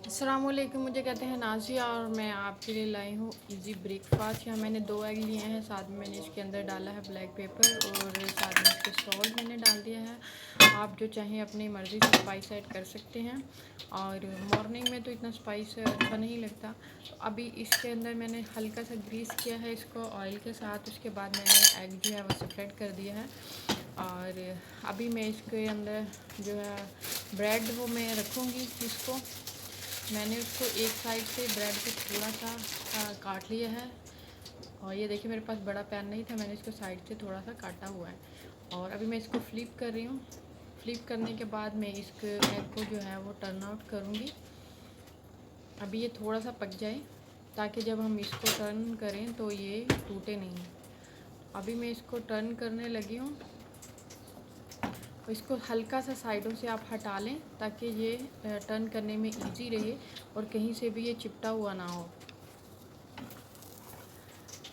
अस्सलामुअलैकुम, मुझे कहते हैं नाज़िया और मैं आपके लिए लाई हूँ इजी ब्रेकफास्ट। यहाँ मैंने 2 एग लिए हैं, साथ में मैंने इसके अंदर डाला है ब्लैक पेपर और साथ में इसके सॉल्ट मैंने डाल दिया है। आप जो चाहें अपनी मर्ज़ी से स्पाइस ऐड कर सकते हैं। और मॉर्निंग में तो इतना स्पाइस अच्छा नहीं लगता, तो अभी इसके अंदर मैंने हल्का सा ग्रीस किया है इसको ऑयल के साथ। उसके बाद मैंने एग जो है वो सेपरेट कर दिया है और अभी मैं इसके अंदर जो है ब्रेड वो मैं रखूँगी। इसको मैंने उसको एक साइड से ब्रेड को थोड़ा सा काट लिया है और ये देखिए मेरे पास बड़ा पैन नहीं था, मैंने इसको साइड से थोड़ा सा काटा हुआ है। और अभी मैं इसको फ्लिप कर रही हूँ। फ्लिप करने के बाद मैं इस एग को जो है वो टर्न आउट करूँगी। अभी ये थोड़ा सा पक जाए ताकि जब हम इसको टर्न करें तो ये टूटे नहीं। अभी मैं इसको टर्न करने लगी हूँ। इसको हल्का सा साइडों से आप हटा लें ताकि ये टर्न करने में इजी रहे और कहीं से भी ये चिपटा हुआ ना हो।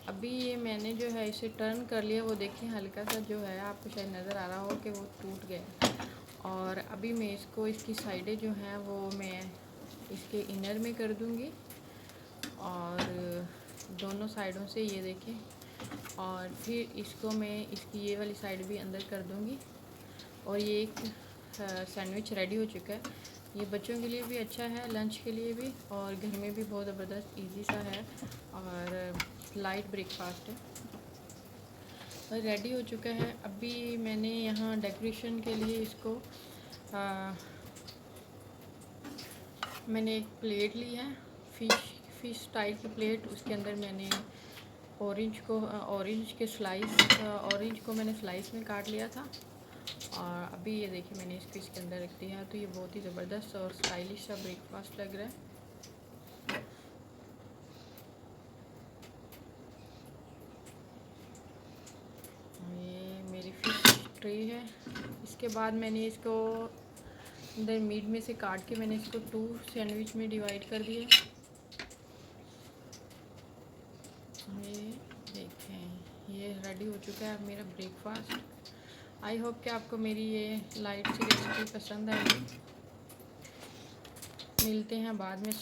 अभी ये मैंने जो है इसे टर्न कर लिया, वो देखिए हल्का सा जो है आपको शायद नज़र आ रहा हो कि वो टूट गया। और अभी मैं इसको इसकी साइडें जो हैं वो मैं इसके इनर में कर दूंगी और दोनों साइडों से ये देखें। और फिर इसको मैं इसकी ये वाली साइड भी अंदर कर दूंगी और ये एक सैंडविच रेडी हो चुका है। ये बच्चों के लिए भी अच्छा है, लंच के लिए भी, और घर में भी बहुत ज़बरदस्त इजी सा है और लाइट ब्रेकफास्ट है और रेडी हो चुका है। अभी मैंने यहाँ डेकोरेशन के लिए इसको मैंने एक प्लेट ली है, फ़िश टाइप की प्लेट। उसके अंदर मैंने ऑरेंज को मैंने स्लाइस में काट लिया था। और अभी ये देखिए मैंने इसको इसके अंदर रख दिया है, तो ये बहुत ही ज़बरदस्त और स्टाइलिश सा ब्रेकफास्ट लग रहा है। ये मेरी फ़िश ट्रे है। इसके बाद मैंने इसको अंदर मीट में से काट के मैंने इसको 2 सैंडविच में डिवाइड कर दिया। ये देखें ये रेडी हो चुका है मेरा ब्रेकफास्ट। आई होप कि आपको मेरी ये लाइट सी रेसिपी पसंद आएगी। मिलते हैं बाद में।